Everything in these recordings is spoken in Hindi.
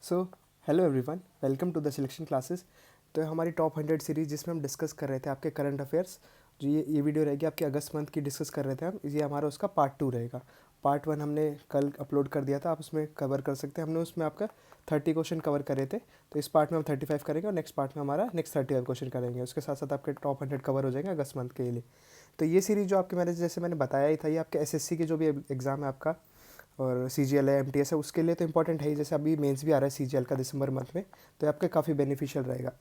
So hello everyone, welcome to the selection classes. तो हमारी टॉप 100 सीरीज़ जिसमें हम डिस्कस कर रहे थे आपके करंट अफेयर्स। जो ये वीडियो रहेगी आपके अगस्त मंथ की डिस्कस कर रहे थे हम। ये हमारा उसका पार्ट 2 रहेगा। पार्ट 1 हमने कल अपलोड कर दिया था, आप उसमें कवर कर सकते हैं। हमने उसमें आपका 30 क्वेश्चन कवर करे थे, तो इस पार्ट में हम 35 करेंगे और नेक्स्ट पार्ट में हमारा नेक्स्ट 35 क्वेश्चन करेंगे। उसके साथ साथ आपके टॉप 100 कवर हो जाएंगे अगस्त मंथ के लिए। तो ये सीरीज़ जो आपके मैंने बताया ही था, ये आपके एसएससी के जो भी एग्ज़ाम है आपका, और सी जी एल है, एम टी एस है, उसके लिए तो इंपॉर्टेंट है ही। जैसे अभी मेंस भी आ रहा है सी जी एल का दिसंबर मंथ में, तो ये आपके काफ़ी बेनिफिशियल रहेगा।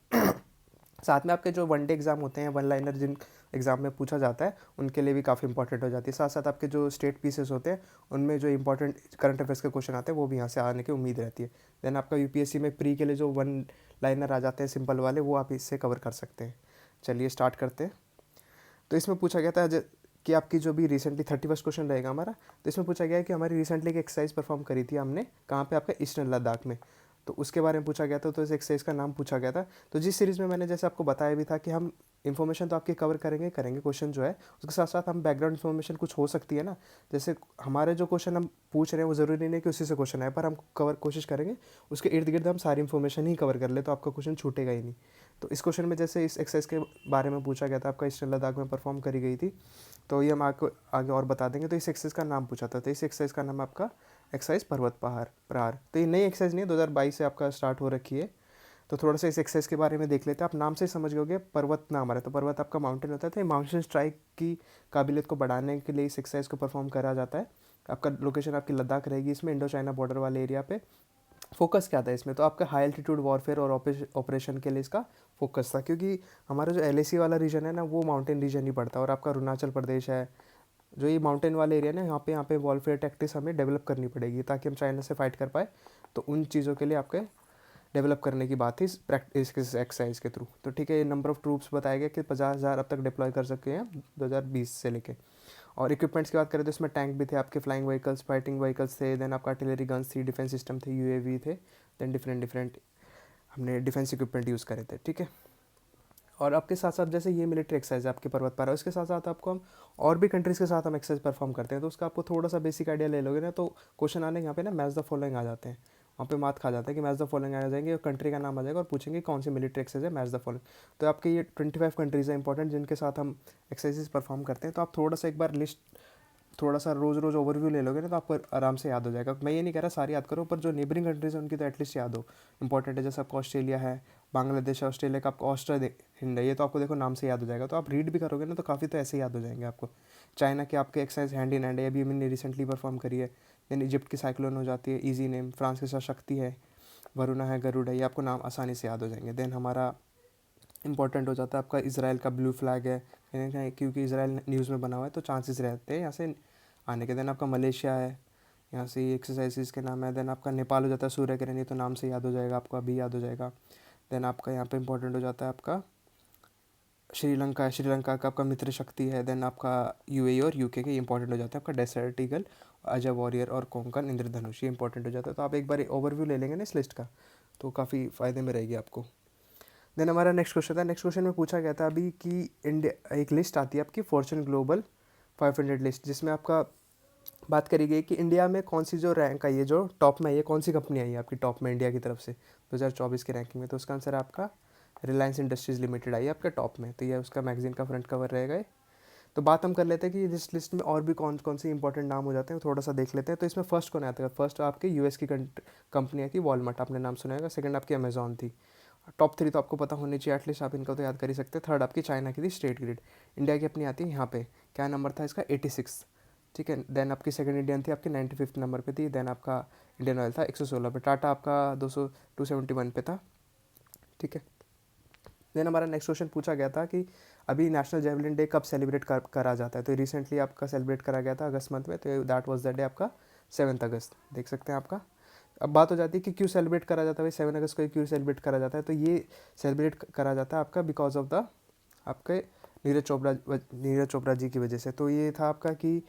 साथ में आपके जो वनडे एग्ज़ाम होते हैं, वन लाइनर जिन एग्ज़ाम में पूछा जाता है, उनके लिए भी काफ़ी इंपॉर्टेंट हो जाती है। साथ साथ आपके जो स्टेट पीसेस होते हैं, उनमें जो इंपॉर्टेंट करंट अफेयर्स के क्वेश्चन आते हैं, वो भी यहाँ से आने की उम्मीद रहती है। देन आपका यूपीएससी में प्री के लिए जो वन लाइनर आ जाते हैं सिंपल वाले, वो आप इससे कवर कर सकते हैं। चलिए स्टार्ट करते हैं। तो इसमें पूछा गया था कि आपकी जो भी रिसेंटली 31 क्वेश्चन रहेगा हमारा। तो इसमें पूछा गया है कि हमारी रिसेंटली एक एक्सरसाइज परफॉर्म करी थी हमने, कहाँ पे, आपका ईस्टर्न लद्दाख में। तो उसके बारे में पूछा गया था, तो इस एक्सरसाइज का नाम पूछा गया था। तो जिस सीरीज़ में मैंने जैसे आपको बताया भी था कि हम इन्फॉर्मेशन तो आपकी कवर करेंगे क्वेश्चन जो है, उसके साथ साथ हम बैकग्राउंड इन्फॉर्मेशन कुछ हो सकती है ना। जैसे हमारे जो क्वेश्चन हम पूछ रहे हैं वो ज़रूरी नहीं कि उसी से क्वेश्चन आए, पर हम कवर कोशिश करेंगे उसके इर्द गिर्द हम सारी इन्फॉर्मेशन ही कवर कर ले, तो आपका क्वेश्चन छूटेगा ही नहीं। तो इस क्वेश्चन में जैसे इस एक्सरसाइज के बारे में पूछा गया था, आपका ईस्टर्न लद्दाख में परफॉर्म करी गई थी, तो ये हम आपको आगे और बता देंगे। तो इस एक्सरसाइज का नाम पूछा था, तो इस एक्सरसाइज का नाम आपका एक्सरसाइज पर्वत पहाड़ प्रहार। तो ये नई एक्सरसाइज नहीं है, 2022 से आपका स्टार्ट हो रखी है। तो थोड़ा सा इस एक्सरसाइज के बारे में देख लेते हैं। आप नाम से ही समझ गए, पर्वत नाम आ रहा है, तो पर्वत आपका माउंटेन होता है। तो ये माउंटेन स्ट्राइक की काबिलियत को बढ़ाने के लिए इस एक्सरसाइज को परफॉर्म करा जाता है। आपका लोकेशन आपकी लद्दाख रहेगी, इसमें इंडो चाइना बॉर्डर वाले एरिया पे। फोकस क्या था इसमें, तो आपका हाई एल्टीट्यूड वॉरफेयर और ऑपरेशन के लिए इसका फोकस था, क्योंकि हमारा जो एल वाला रीजन है ना, वो माउंटेन रीजन ही पड़ता है। और आपका अरुणाचल प्रदेश है, जो ये माउंटेन वाले एरिया ना, यहाँ पे वॉरफेयर टैक्टिक्स हमें डेवलप करनी पड़ेगी ताकि हम चाइना से फाइट कर पाए। तो उन चीज़ों के लिए आपके डेवलप करने की बात थी इस प्रैक्टिस एक्सरसाइज के थ्रू। तो ठीक है, ये नंबर ऑफ ट्रूप्स बताया गया कि 50,000 अब तक डिप्लॉय कर सके हैं 2020 से लेके। और इक्विपमेंट्स की बात करें तो इसमें टैंक भी थे, आपके फ्लाइंग व्हीकल्स, फाइटिंग व्हीकल्स थे, देन आपका आर्टिलरी गन्स थी, डिफेंस सिस्टम थे, यूएवी थे, देन डिफरेंट डिफरेंट हमने डिफेंस इक्विपमेंट यूज़ करे थे। ठीक है, और आपके साथ साथ जैसे ये मिलिट्री एक्सरसाइज है आपके पर्वत पर है, उसके साथ साथ आपको हम और भी कंट्रीज़ के साथ हम एक्सरसाइज परफॉर्म करते हैं। तो उसका आपको थोड़ा सा बेसिक आइडिया ले लोगे ना, तो क्वेश्चन आने यहाँ पे ना मैच द फॉलोइंग आ जाते हैं। वहाँ पे मात खा जाता है कि मैच द फॉलोइंग आ जाएंगे और कंट्री का नाम आ जाएगा और पूछेंगे कौन सी मिलिट्री एक्सरसाइज है, मैच द फॉलोइंग। तो आपके ये 25 कंट्रीज़ है इंपॉर्टेंट जिनके साथ हम एक्सरसाइजेज परफॉर्म करते हैं। तो आप थोड़ा सा एक बार लिस्ट, थोड़ा सा रोज़ रोज़ ओवरव्यू ले लोगे ना, तो आपको आराम से याद हो जाएगा। मैं ये नहीं कह रहा सारी याद करो, पर जो नेबरिंग कंट्रीज है उनकी तो एटलीस्ट याद हो, इंपॉर्टेंट है। जैसे आपका ऑस्ट्रेलिया है, बांग्लादेश है, ऑस्ट्रेलिया का आपको ऑस्ट्रा हिंड है, ये तो आपको देखो नाम से याद हो जाएगा। तो आप रीड भी करोगे ना, तो काफ़ी तो ऐसे याद हो जाएंगे आपको। चाइना के आपके एक्सरसाइज हैंड इन हैंड है, अभी मैंने रिसेंटली परफॉर्म करी है। देन इजिप्ट की साइक्लोन हो जाती है, ईजी नेम। फ्रांस के साथ शक्ति है, वरुणा है, गरुड़ है, ये आपको नाम आसानी से याद हो जाएंगे। देन हमारा इंपॉर्टेंट हो जाता है आपका इसराइल का ब्लू फ्लैग है, कहीं ना कहीं क्योंकि इसराइल न्यूज़ में बना हुआ है तो चांसेस रहते हैं यहाँ से आने के। देन आपका मलेशिया है, यहाँ से एक्सरसाइजेज के नाम है। देन आपका नेपाल हो जाता है, सूर्य किरण, ये तो नाम से याद हो जाएगा आपको, अभी याद हो जाएगा। देन आपका यहाँ पे इंपॉर्टेंट हो जाता है आपका श्रीलंका है, श्रीलंका का आपका मित्र शक्ति है। देन आपका यूएई और यूके के इंपॉर्टेंट हो जाता है आपका डेसर्ट ईगल, अजय वॉरियर और कोंकण इंद्रधनुष, ये इंपॉर्टेंट हो जाता है। तो आप एक बार ओवरव्यू ले लेंगे ना इस लिस्ट का, तो काफ़ी फ़ायदे में रहेगी आपको। देन हमारा नेक्स्ट क्वेश्चन था, नेक्स्ट क्वेश्चन में पूछा गया था अभी कि इंडिया एक लिस्ट आती है आपकी फॉर्च्यून ग्लोबल 500 लिस्ट, जिसमें आपका बात करी गई कि इंडिया में कौन सी जो रैंक आई है, जो टॉप में आई है, कौन सी कंपनी आई है आपकी टॉप में इंडिया की तरफ से 2024 की रैंकिंग में। तो उसका आंसर आपका रिलायंस इंडस्ट्रीज़ लिमिटेड आई है आपके टॉप में। तो ये उसका मैगजीन का फ्रंट कवर रहेगा ये। तो बात हम कर लेते हैं कि इस लिस्ट में और भी कौन कौन से इंपॉर्टेंट नाम हो जाते हैं, थोड़ा सा देख लेते हैं। तो इसमें फर्स्ट कौन आता है, फर्स्ट आपकी यूएस की कंपनी आई थी वॉलमार्ट, आपने नाम सुना होगा। सेकंड आपकी अमेजॉन थी। टॉप 3 तो आपको पता होनी चाहिए एटलीस्ट, आप इनका तो याद कर ही सकते हैं। थर्ड आपकी चाइना की थी स्टेट ग्रिड। इंडिया की अपनी आती है यहाँ पे, क्या नंबर था इसका, 86। ठीक है, देन आपकी सेकंड इंडियन थी आपकी 95 नंबर पे थी। देन आपका इंडियन ऑयल था 116 पे। टाटा आपका 271 पे था। ठीक है, देन हमारा नेक्स्ट क्वेश्चन पूछा गया था कि अभी नेशनल जेवलिन डे कब सेलिब्रेट करा जाता है। तो रिसेंटली आपका सेलिब्रेट करा गया था अगस्त मंथ में, तो दैट वाज द डे आपका 7 अगस्त, देख सकते हैं आपका। अब बात हो जाती है कि क्यों सेलिब्रेट करा जाता है भाई, 7 अगस्त को क्यों सेलिब्रेट करा जाता है। तो ये सेलिब्रेट करा जाता है आपका बिकॉज ऑफ द आपके नीरज चोपड़ा जी की वजह से। तो ये था आपका कि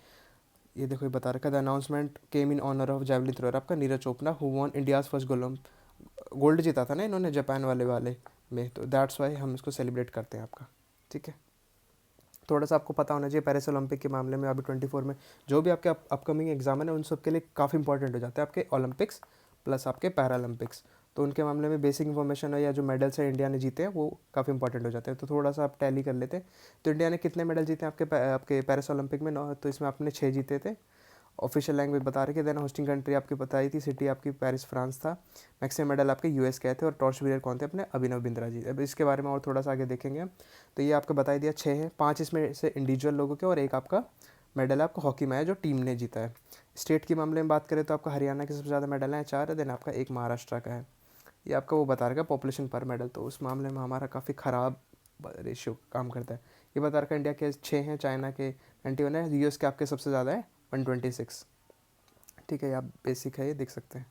ये देखो ये बता रखा, the announcement came in honour of javelin thrower आपका Neeraj Chopra, who won India's first gold जीता था ना इन्होंने जापान वाले में। तो दैट्स वाई हम इसको सेलिब्रेट करते हैं आपका। ठीक है, थोड़ा सा आपको पता होना चाहिए पेरिस ओलंपिक के मामले में, अभी 24 में जो भी आपके अपकमिंग एग्जाम है उन सब के लिए काफ़ी इंपॉर्टेंट हो जाते हैं आपके ओलंपिक्स प्लस आपके पैरालंपिक्स। तो उनके मामले में बेसिक इन्फॉर्मेशन है या जो मेडल्स है इंडिया ने जीते हैं वो काफ़ी इंपॉर्टेंट हो जाते हैं। तो थोड़ा सा आप टैली कर लेते हैं। तो इंडिया ने कितने मेडल जीते हैं आपके पेरिस ओलंपिक में? 9। तो इसमें आपने 6 जीते थे। ऑफिशियल लैंग्वेज बता रहे थे। देन होस्टिंग कंट्री आपकी बताई थी, सिटी आपकी पेरिस फ्रांस था। मैक्सिमम मेडल आपके यूएस के आए थे। और टॉर्च विनर कौन थे? अपने अभिनव बिंद्रा जी। अब इसके बारे में और थोड़ा सा आगे देखेंगे हम। तो ये आपको बता दिया 6 है, 5 इसमें से इंडिविजुअल लोगों के और एक आपका मेडल आपका हॉकी में है जो टीम ने जीता है। स्टेट के मामले में बात करें तो आपका हरियाणा के सबसे ज़्यादा मेडल हैं 4 है। देन आपका एक महाराष्ट्र का है। ये आपका वो बता रहा है पॉपुलेशन पर मेडल, तो उस मामले में हमारा काफ़ी ख़राब रेशियो काम करता है। ये बता रखा है इंडिया के 6 हैं, चाइना के 91 है, यूएस के आपके सबसे ज़्यादा है 126। ठीक है, आप बेसिक है ये देख सकते हैं।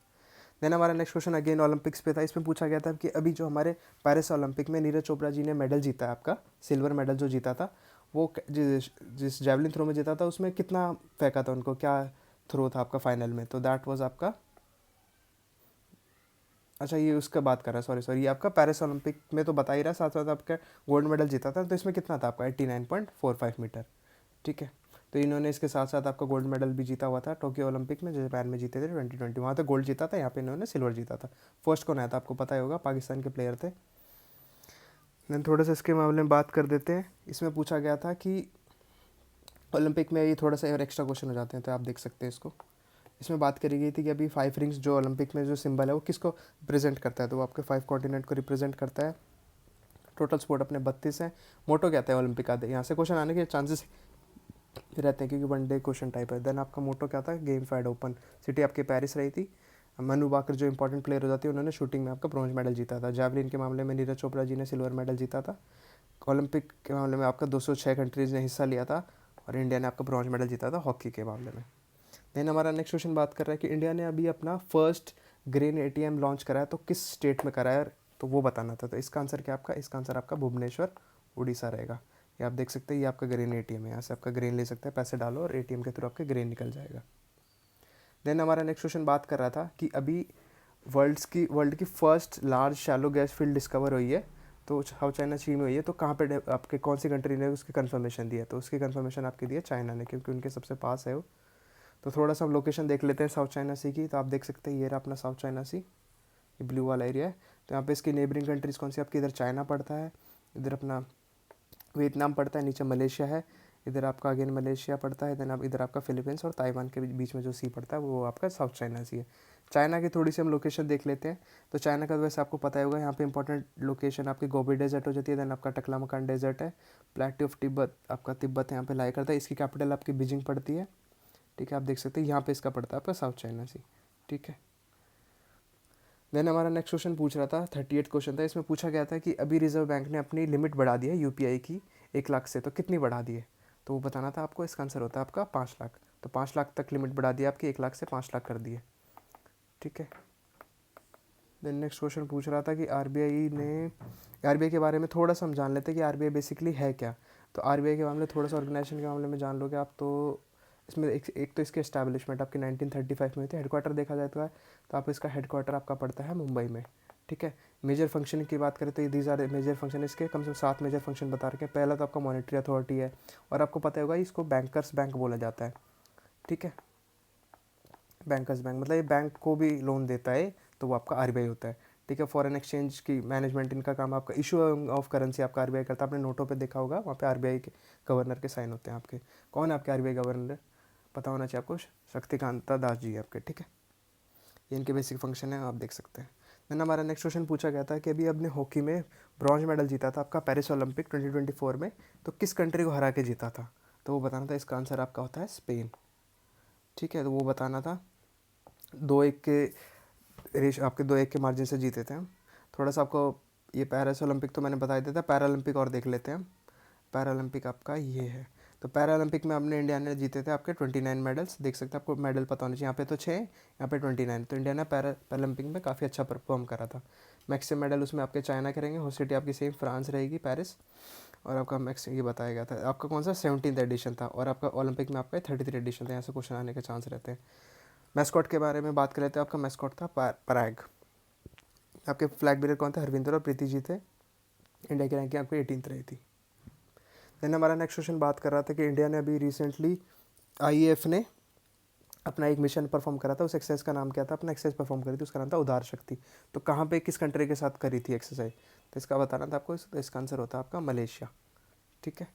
देन हमारा नेक्स्ट क्वेश्चन अगेन ओलंपिक्स पे था। इसमें पूछा गया था कि अभी जो हमारे पेरिस ओलंपिक में नीरज चोपड़ा जी ने मेडल जीता है, आपका सिल्वर मेडल जो जीता था, वो जिस जेवलिन थ्रो में जीता था उसमें कितना फेंका था उनको, क्या थ्रो था आपका फाइनल में? तो दैट वाज आपका, अच्छा ये उसका बात कर रहा है, सॉरी ये आपका पेरिस ओलंपिक में तो बता ही रहा है, साथ साथ आपका गोल्ड मेडल जीता था। तो इसमें कितना था आपका 89.45 मीटर। ठीक है, तो इन्होंने इसके साथ साथ आपका गोल्ड मेडल भी जीता हुआ था टोक्यो ओलंपिक में, जो जापान में जीते थे 2020। वहाँ तो गोल्ड जीता था, यहाँ पे इन्होंने सिल्वर जीता था। फर्स्ट कौन आया था आपको पता ही होगा, पाकिस्तान के प्लेयर थे। देन थोड़ा सा इसके मामले में बात कर देते हैं। इसमें पूछा गया था कि ओलंपिक में ये थोड़ा सा और एक्स्ट्रा क्वेश्चन हो जाते हैं, तो आप देख सकते हैं इसको। इसमें बात करी गई थी कि अभी 5 रिंग्स जो ओलंपिक में जो सिंबल है वो किसको रिप्रेजेंट करता है? तो वो आपके 5 कॉन्टिनेंट को रिप्रेजेंट करता है। टोटल स्पोर्ट अपने 32 हैं। मोटो क्या है ओलंपिक का? यहाँ से क्वेश्चन आने के चांसेस रहते हैं क्योंकि वनडे क्वेश्चन टाइप है। देन आपका मोटो क्या था? Game fed open. सिटी आपके पेरिस रही थी। मनु बाकर जो इंपॉर्टेंट प्लेयर हो जाती है, उन्होंने शूटिंग में आपका ब्रॉन्ज मेडल जीता था। जैवलिन के मामले में नीरज चोपड़ा जी ने सिल्वर मेडल जीता था। ओलंपिक के मामले में आपका 206 कंट्रीज ने हिस्सा लिया था और इंडिया ने आपका ब्रॉन्ज मेडल जीता था हॉकी के मामले में। देन हमारा नेक्स्ट क्वेश्चन बात कर रहा है कि इंडिया ने अभी अपना फर्स्ट ग्रीन एटीएम लॉन्च करा है, तो किस स्टेट में करा है? तो वो बताना था। तो इसका आंसर क्या आपका? इसका आंसर आपका भुवनेश्वर उड़ीसा रहेगा। ये आप देख सकते हैं, ये आपका ग्रीन एटीएम है। यहाँ से आपका ग्रीन ले सकते हैं, पैसे डालो और एटीएम के थ्रू आपके ग्रीन निकल जाएगा। देन हमारा नेक्स्ट क्वेश्चन बात कर रहा था कि अभी वर्ल्ड की first large shallow gas field discover हुई है, तो साउथ चाइना सी में हुई है। तो कहाँ पे आपके कौन सी कंट्री ने उसकी कंफर्मेशन दी है? तो उसकी कंफर्मेशन आपकी दी है चाइना ने, क्योंकि उनके सबसे पास है वो। तो थोड़ा सा हम लोकेशन देख लेते हैं साउथ चाइना सी की। तो आप देख सकते हैं ये रहा अपना साउथ चाइना सी, ये ब्लू वाला एरिया है। तो यहाँ पे इसकी नेबरिंग कंट्रीज़ कौन सी आपकी? इधर चाइना पड़ता है, इधर अपना वियतनाम पड़ता है, नीचे मलेशिया है, इधर आपका अगेन मलेशिया पड़ता है। देन आप इधर आपका फिलीपींस और ताइवान के बीच में जो सी पड़ता है वो आपका साउथ चाइना सी है। चाइना की थोड़ी सी हम लोकेशन देख लेते हैं। तो चाइना का वैसे आपको पता ही होगा, यहाँ पे इंपॉर्टेंट लोकेशन आपकी गोबी डेजर्ट हो जाती है। देन आपका टकलामकान डेजर्ट है। प्लेट्यू ऑफ तिब्बत आपका तिब्बत यहाँ पे लाई करता है। इसकी कैपिटल आपकी बीजिंग पड़ती है। ठीक है, आप देख सकते हैं यहाँ पे इसका पड़ता है आपका साउथ चाइना सी। ठीक है, देन हमारा नेक्स्ट क्वेश्चन पूछ रहा था, 38 क्वेश्चन था। इसमें पूछा गया था कि अभी रिजर्व बैंक ने अपनी लिमिट बढ़ा दी है यूपीआई की 1 लाख से, तो कितनी बढ़ा दी है? तो वो बताना था आपको। इसका आंसर होता है आपका 5 लाख। तो 5 लाख तक लिमिट बढ़ा दी आपकी, 1 लाख से 5 लाख कर दिए। ठीक है, देन नेक्स्ट क्वेश्चन पूछ रहा था कि आरबीआई के बारे में थोड़ा सा हम जान लेते हैं कि आरबीआई बेसिकली है क्या। तो आरबीआई के मामले थोड़ा सा ऑर्गेनाइजेशन के मामले में जान लोगे आप, तो इसमें एक तो इसके एस्टैब्लिशमेंट आपकी 1935 में हुई थी। हेडक्वार्टर देखा जाता है तो आप इसका हेडक्वार्टर आपका पड़ता है मुंबई में। ठीक है, मेजर फंक्शन की बात करें तो दीज आर मेजर फंक्शन, इसके कम से कम 7 मेजर फंक्शन बता रखे हैं। पहला तो आपका मॉनेटरी अथॉरिटी है, और आपको पता होगा इसको बैंकर्स बैंक बोला जाता है। ठीक है, बैंकर्स बैंक मतलब ये बैंक को भी लोन देता है, तो वो आपका आरबीआई होता है। ठीक है, फॉरेन एक्सचेंज की मैनेजमेंट इनका काम, आपका इशू ऑफ करेंसी आपका आरबीआई करता है। आपने नोटों पे देखा होगा, वहाँ पे आरबीआई के गवर्नर के साइन होते हैं आपके। कौन है आपके आरबीआई गवर्नर? पता होना चाहिए आपको, शक्तिकांता दास जी आपके। ठीक है, ये इनके बेसिक फंक्शन है, आप देख सकते हैं। देन हमारा नेक्स्ट क्वेश्चन पूछा गया था कि अभी आपने हॉकी में ब्रॉन्ज मेडल जीता था आपका पेरिस ओलंपिक 2024 में, तो किस कंट्री को हरा के जीता था? तो वो बताना था। इसका आंसर आपका होता है स्पेन। ठीक है, तो वो बताना था। 2-1 के आपके 2-1 के मार्जिन से जीते थे हम। थोड़ा सा आपको ये पेरिस ओलंपिक तो मैंने बता दिया था, पैरा ओलंपिक और देख लेते हैं हम। पैरा ओलंपिक आपका ये है। तो पैरा ओलंपिक में अपने इंडिया ने जीते थे आपके 29 मेडल्स। देख सकते हैं, आपको मेडल पता होना चाहिए। यहाँ पे तो 6, यहाँ पे 29। तो इंडिया ने पैरा ओलंपिक में काफ़ी अच्छा परफॉर्म करा था। मैक्सिमम मेडल उसमें आपके चाइना के रहेंगे, होस्ट सिटी आपकी सेम फ्रांस रहेगी पेरिस। और आपका मैक्स ये बताया गया था आपका कौन सा 17th एडिशन था, और आपका ओलंपिक में आपका 33 एडिशन था। यहाँ से क्वेश्चन आने के चांस रहते हैं। मैस्कॉट के बारे में बात कर लेते हैं। आपका मैस्कॉट था पराग। आपके फ्लैग बेरर कौन थे? हरविंदर और प्रीति जी थे। इंडिया की रैंकिंग आपकी 18th रही थी। देन हमारा नेक्स्ट क्वेश्चन बात कर रहा था कि इंडिया ने अभी रिसेंटली आईएएफ ने अपना एक मिशन परफॉर्म करा था, उस एक्सरसाइज का नाम क्या था, अपना एक्सरसाइज परफॉर्म करी थी, उसका नाम था उदार शक्ति। तो कहाँ पे किस कंट्री के साथ करी थी एक्सरसाइज, तो इसका बताना था आपको। तो इसका आंसर होता है आपका मलेशिया। ठीक है,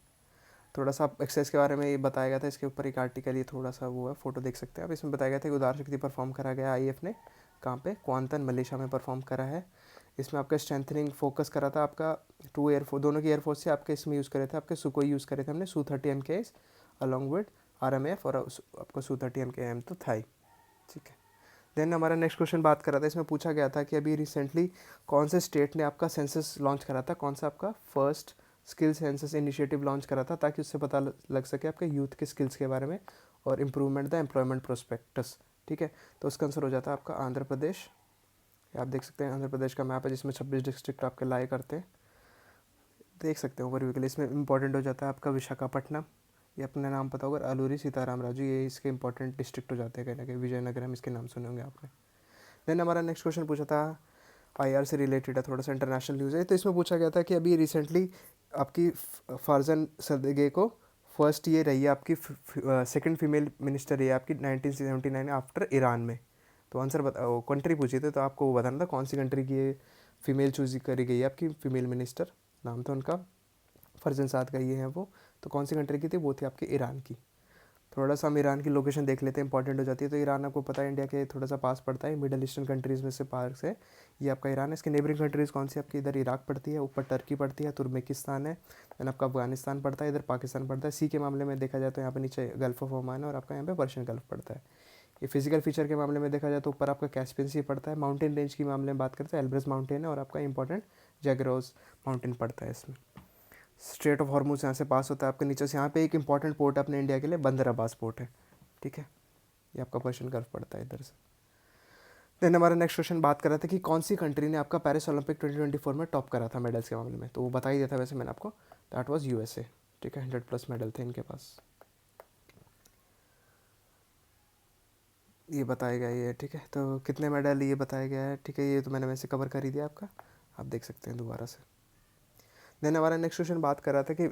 थोड़ा सा आप एक्सरसाइज के बारे में ये बताया गया था, इसके ऊपर एक आर्टिकल, ये थोड़ा सा वो है, फोटो देख सकते हैं आप। इसमें बताया गया था कि उदार शक्ति परफॉर्म करा गया आईएफ ने, कहाँ पे, क्वांतन मलेशिया में परफॉर्म करा है। इसमें आपका स्ट्रेंथनिंग फोकस करा था आपका टू एयरफोर्स, दोनों की एयरफोर्स से आपके इसमें यूज़ करे थे, आपके सुकोई यूज़ करे थे हमने Su-30 MKS along with RMF, और आपको Su-30 MKM तो था ही। ठीक है, देन हमारा नेक्स्ट क्वेश्चन बात कर रहा था, इसमें पूछा गया था कि अभी रिसेंटली कौन से स्टेट ने आपका सेंसस लॉन्च करा था, कौन सा आपका first skill census initiative launch करा था, ताकि उससे पता लग सके आपके यूथ के स्किल्स के बारे में और इम्प्रूवमेंट द एम्प्लॉयमेंट प्रोस्पेक्टस। ठीक है, तो उसका आंसर हो जाता है आपका आंध्र प्रदेश। आप देख सकते हैं आंध्र प्रदेश का मैप है, जिसमें 26 डिस्ट्रिक्ट आपके लाए करते हैं, देख सकते हैं ओवरव्यू के लिए। इसमें इंपॉर्टेंट हो जाता है आपका विशाखापट्टनम, ये अपने नाम पता होगा, अलूरी सीताराम राजू, ये इसके इंपॉर्टेंट डिस्ट्रिक्ट हो जाते हैं कहीं ना कहीं, विजयनगरम इसके नाम सुने होंगे आपने। देन हमारा नेक्स्ट क्वेश्चन पूछा था आईआर से रिलेटेड है, थोड़ा सा इंटरनेशनल न्यूज़ है। तो इसमें पूछा गया था कि अभी रिसेंटली आपकी फरजान सदगे को फर्स्ट ये रही है आपकी, सेकंड फीमेल मिनिस्टर रही है आपकी 1979 आफ्टर ईरान में। तो आंसर बताओ, कंट्री पूछी थे, तो आपको वो बताना था कौन सी कंट्री की ये फीमेल चूज करी गई है आपकी फीमेल मिनिस्टर, नाम था उनका फरजान साद का ये है वो। तो कौन सी कंट्री की थी, वो थी आपकी ईरान की। थोड़ा सा हम ईरान की लोकेशन देख लेते हैं, इंपॉर्टेंट हो जाती है। तो ईरान आपको पता है इंडिया के थोड़ा सा पास पड़ता है, मिडल ईस्टर्न कंट्रीज़ में से पास है ये आपका ईरान है। इसके नेबरिंग कंट्रीज़ कौन सी आपकी, इधर इराक पड़ती है, ऊपर टर्की पड़ती है, तुर्कमेनिस्तान है, देन आपका अफगानिस्तान पड़ता है, इधर पाकिस्तान पड़ता है। सी के मामले में देखा जाए तो यहाँ पे नीचे गल्फ ऑफ ओमान है, और आपका यहाँ पे पर्शियन गल्फ पड़ता है। ये फिजिकल फीचर के मामले में देखा जाए तो ऊपर आपका कैस्पियन सी पड़ता है। माउंटेन रेंज के मामले में बात करते हैं, एल्ब्रस माउंटेन है, और आपका इंपॉर्टेंट जैगरोस माउंटेन पड़ता है इसमें। स्ट्रेट ऑफ हॉर्मुज यहाँ से पास होता है आपके नीचे से। यहाँ पे एक इंपॉर्टेंट पोर्ट है अपने इंडिया के लिए, बंदर अब्बास पोर्ट है। ठीक है, ये आपका पर्शियन गल्फ पड़ता है इधर से। देन हमारा नेक्स्ट क्वेश्चन बात कर रहा था कि कौन सी कंट्री ने आपका पेरिस ओलंपिक 2024 में टॉप करा था मेडल्स के मामले में, तो वो बता ही दिया था वैसे मैंने आपको, दैट वाज यूएसए। ठीक है, 100+ मेडल थे इनके पास, ये बताया गया ये। ठीक है, तो कितने मेडल ये बताया गया है। ठीक है, ये तो मैंने वैसे कवर कर ही दिया आपका, आप देख सकते हैं दोबारा से। देन हमारा नेक्स्ट क्वेश्चन बात कर रहा था कि